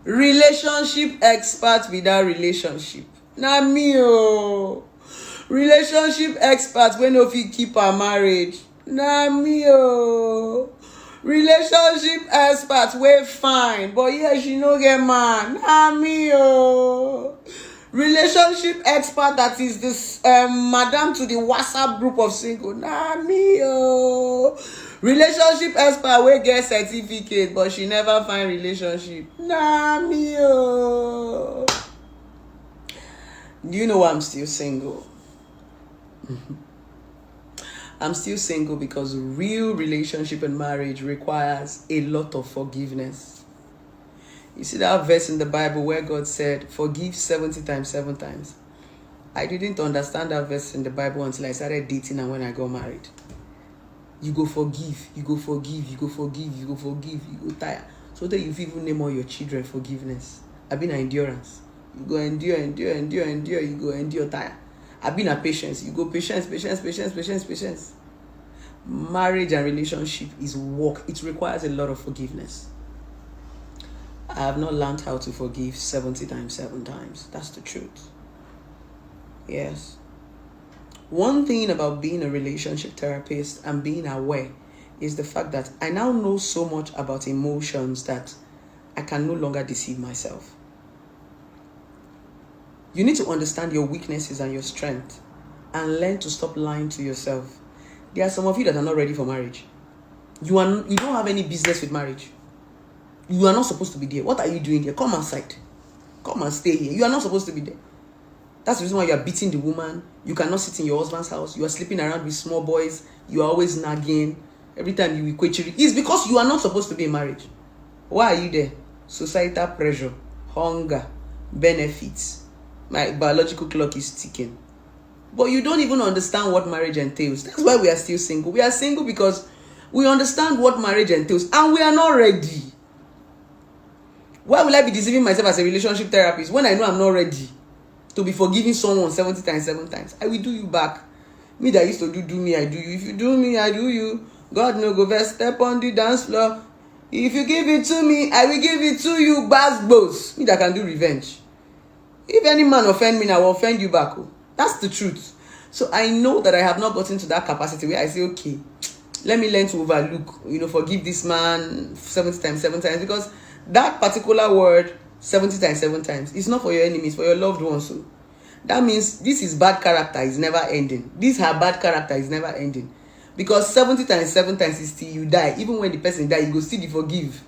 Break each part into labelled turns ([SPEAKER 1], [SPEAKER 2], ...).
[SPEAKER 1] Relationship expert without relationship. Na me oh. Relationship expert wey no fit keep her marriage. Na me oh. Relationship expert wey fine but yeah, she no get man. Na me oh. Relationship expert that is this madam to the WhatsApp group of single. Na me oh. Relationship expert wey get certificate but she never find relationship. Na me oh. Do you know why I'm still single? I'm still single because real relationship and marriage requires a lot of forgiveness. You see that verse in the Bible where God said, forgive 70 times, 7 times. I didn't understand that verse in the Bible until I started dating and when I got married. You go forgive, you go forgive, you go forgive, you go forgive, you go tire. So that you even name all your children forgiveness. I've been an endurance. You go endure, you go endure tire. I've been a patience. You go patience. Marriage and relationship is work. It requires a lot of forgiveness. I have not learned how to forgive 70 times, 7 times. That's the truth. Yes. One thing about being a relationship therapist and being aware is the fact that I now know so much about emotions that I can no longer deceive myself. You need to understand your weaknesses and your strength and learn to stop lying to yourself. There are some of you that are not ready for marriage. You don't have any business with marriage. You are not supposed to be there. What are you doing here? Come outside. Come and stay here. You are not supposed to be there. That's the reason why you are beating the woman. You cannot sit in your husband's house. You are sleeping around with small boys. You are always nagging. Every time you equate, it's because you are not supposed to be in marriage. Why are you there? Societal pressure, hunger, benefits. My biological clock is ticking. But you don't even understand what marriage entails. That's why we are still single. We are single because we understand what marriage entails and we are not ready. Why will I be deceiving myself as a relationship therapist when I know I'm not ready to be forgiving someone 70 times, 7 times? I will do you back. Me that used to do me, I do you. If you do me, I do you. God no go first step on the dance floor. If you give it to me, I will give it to you. Boss. Me that can do revenge. If any man offend me, I will offend you back. Oh. That's the truth. So I know that I have not gotten to that capacity where I say, okay, let me learn to overlook, forgive this man 70 times, 7 times. Because that particular word, 70 times, 7 times, is not for your enemies, for your loved ones. So that means this is bad character is never ending. This her bad character is never ending. Because 70 times, 7 times is till you die. Even when the person die, you go still forgive.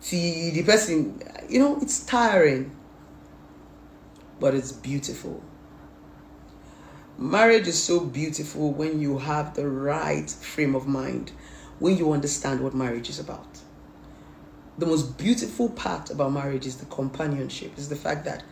[SPEAKER 1] See the person, it's tiring. But it's beautiful. Marriage is so beautiful when you have the right frame of mind, when you understand what marriage is about. The most beautiful part about marriage is the companionship, is the fact that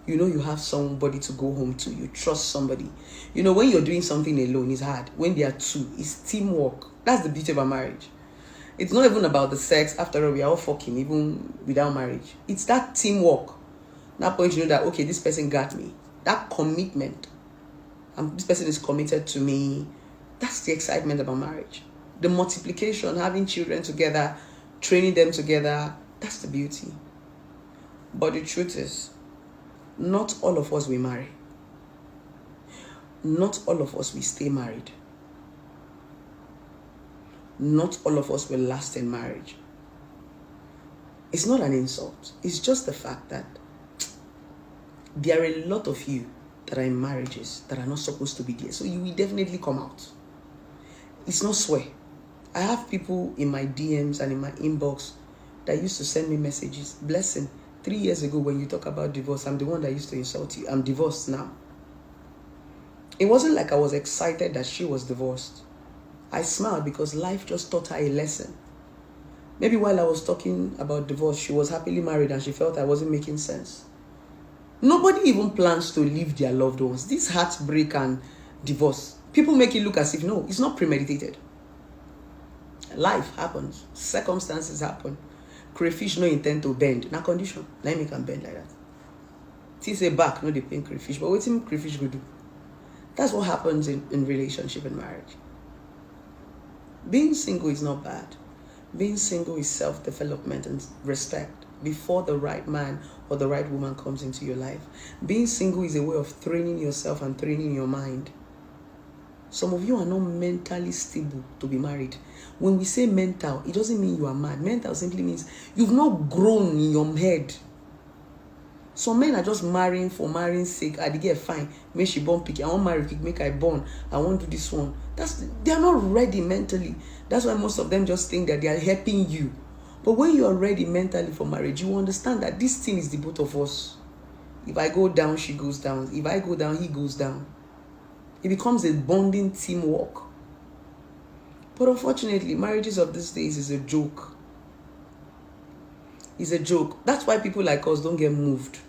[SPEAKER 1] you have somebody to go home to, you trust somebody. When you're doing something alone, it's hard. When there are two, it's teamwork. That's the beauty about marriage. It's not even about the sex. After all, we are all fucking, even without marriage. It's that teamwork. That point you know that, okay, this person got me. That commitment. This person is committed to me. That's the excitement about marriage. The multiplication, having children together, training them together, that's the beauty. But the truth is, not all of us will marry. Not all of us will stay married. Not all of us will last in marriage. It's not an insult. It's just the fact that there are a lot of you that are in marriages that are not supposed to be there. So you will definitely come out. It's not swear. I have people in my DMs and in my inbox that used to send me messages. Blessing, 3 years ago when you talk about divorce, I'm the one that used to insult you. I'm divorced now. It wasn't like I was excited that she was divorced. I smiled because life just taught her a lesson. Maybe while I was talking about divorce, she was happily married and she felt I wasn't making sense. Nobody even plans to leave their loved ones. This heartbreak and divorce, people make it look as if, no, it's not premeditated. Life happens. Circumstances happen. Crayfish no intend to bend. Now condition. Now you can bend like that. Till say back, no they pain crayfish. But what do crayfish go do? That's what happens in relationship and marriage. Being single is not bad. Being single is self-development and respect. before the right man or the right woman comes into your life. Being single is a way of training yourself and training your mind. Some of you are not mentally stable to be married. When we say mental, it doesn't mean you are mad. Mental simply means you've not grown in your head. Some men are just marrying for marrying's sake. I get fine. Make she born picky. I want marry quick. Make I born. I want to do this one. They are not ready mentally. That's why most of them just think that they are helping you. But when you are ready mentally for marriage, you understand that this thing is the both of us. If I go down, she goes down. If I go down, he goes down. It becomes a bonding teamwork. But unfortunately, marriages of these days is a joke. It's a joke. That's why people like us don't get moved.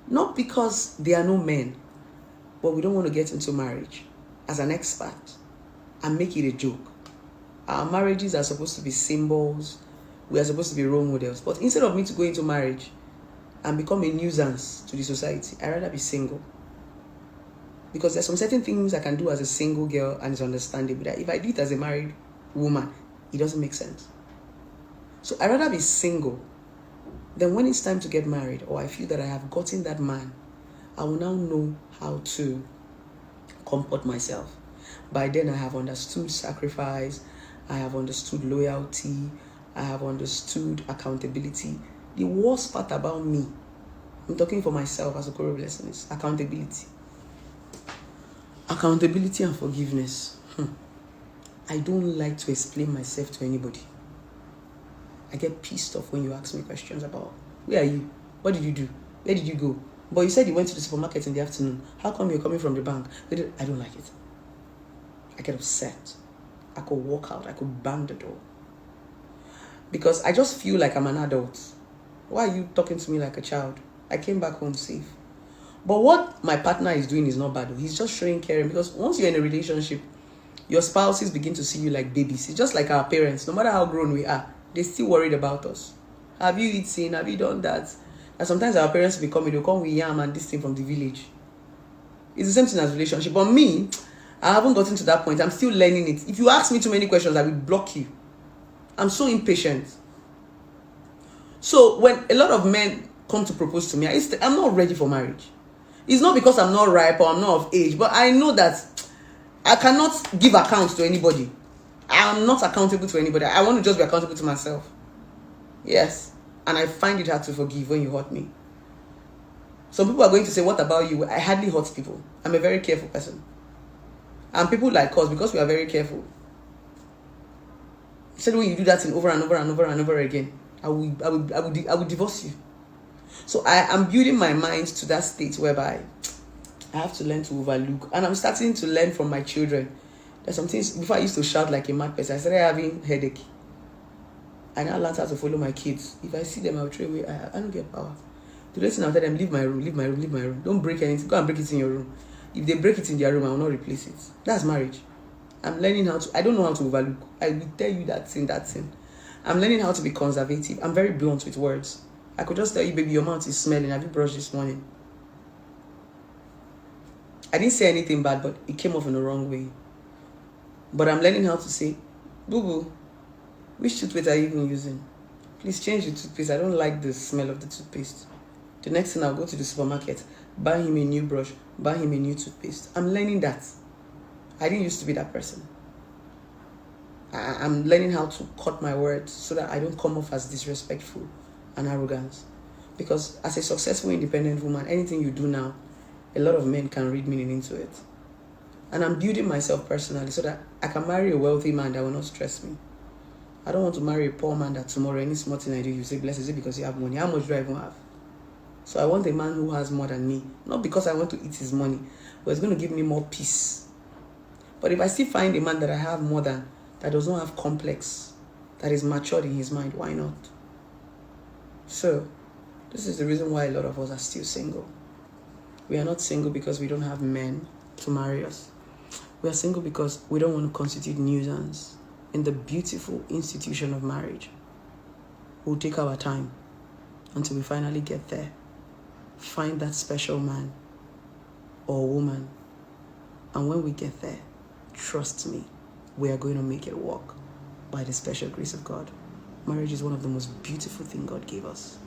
[SPEAKER 1] Not because there are no men, but we don't want to get into marriage as an expert and make it a joke. Our marriages are supposed to be symbols. We are supposed to be role models. But instead of me to go into marriage and become a nuisance to the society, I'd rather be single. Because there's some certain things I can do as a single girl and it's understandable. That if I do it as a married woman, it doesn't make sense. So I'd rather be single. Then when it's time to get married, or I feel that I have gotten that man, I will now know how to comport myself. By then I have understood sacrifice, I have understood loyalty, I have understood accountability. The worst part about me, I'm talking for myself as a core blessing, is accountability. Accountability and forgiveness. I don't like to explain myself to anybody. I get pissed off when you ask me questions about, where are you? What did you do? Where did you go? But you said you went to the supermarket in the afternoon. How come you're coming from the bank? I don't like it. I get upset. I could walk out. I could bang the door. Because I just feel like I'm an adult. Why are you talking to me like a child? I came back home safe. But what my partner is doing is not bad. He's just showing caring. Because once you're in a relationship, your spouses begin to see you like babies. It's just like our parents. No matter how grown we are, they're still worried about us. Have you eaten? Have you done that? And sometimes our parents they'll come with yam and this thing from the village. It's the same thing as relationship. But me, I haven't gotten to that point. I'm still learning it. If you ask me too many questions, I will block you. I'm so impatient. So when a lot of men come to propose to me, I'm not ready for marriage. It's not because I'm not ripe or I'm not of age, but I know that I cannot give accounts to anybody. I am not accountable to anybody. I want to just be accountable to myself. Yes. And I find it hard to forgive when you hurt me. Some people are going to say, what about you? I hardly hurt people. I'm a very careful person. And people like us, because we are very careful, said when you do that thing over and over and over and over again, I will divorce you. So I am building my mind to that state whereby I have to learn to overlook. And I'm starting to learn from my children. There's some things, before I used to shout like a mad person, I started having headache. I now learned how to follow my kids. If I see them, I'll throw away. I don't get power. The next thing I'll tell them, leave my room, leave my room, leave my room. Don't break anything. Go and break it in your room. If they break it in their room, I will not replace it. That's marriage. I'm learning how to, I don't know how to overlook. I will tell you that thing. I'm learning how to be conservative. I'm very blunt with words. I could just tell you, baby, your mouth is smelling. Have you brushed this morning? I didn't say anything bad, but it came off in the wrong way. But I'm learning how to say, boo-boo, which toothpaste are you even using? Please change the toothpaste. I don't like the smell of the toothpaste. The next thing, I'll go to the supermarket, buy him a new brush, buy him a new toothpaste. I'm learning that. I didn't used to be that person. I'm learning how to cut my words so that I don't come off as disrespectful and arrogant. Because as a successful, independent woman, anything you do now, a lot of men can read meaning into it. And I'm building myself personally so that I can marry a wealthy man that will not stress me. I don't want to marry a poor man that tomorrow, any small thing I do, you say, bless, is it because you have money? How much do I even have? So I want a man who has more than me. Not because I want to eat his money, but it's going to give me more peace. But if I still find a man that I have more than, that does not have complex, that is matured in his mind, why not? So, this is the reason why a lot of us are still single. We are not single because we don't have men to marry us. We are single because we don't want to constitute nuisance in the beautiful institution of marriage. We'll take our time until we finally get there. Find that special man or woman. And when we get there, trust me, we are going to make it work by the special grace of God. Marriage is one of the most beautiful things God gave us.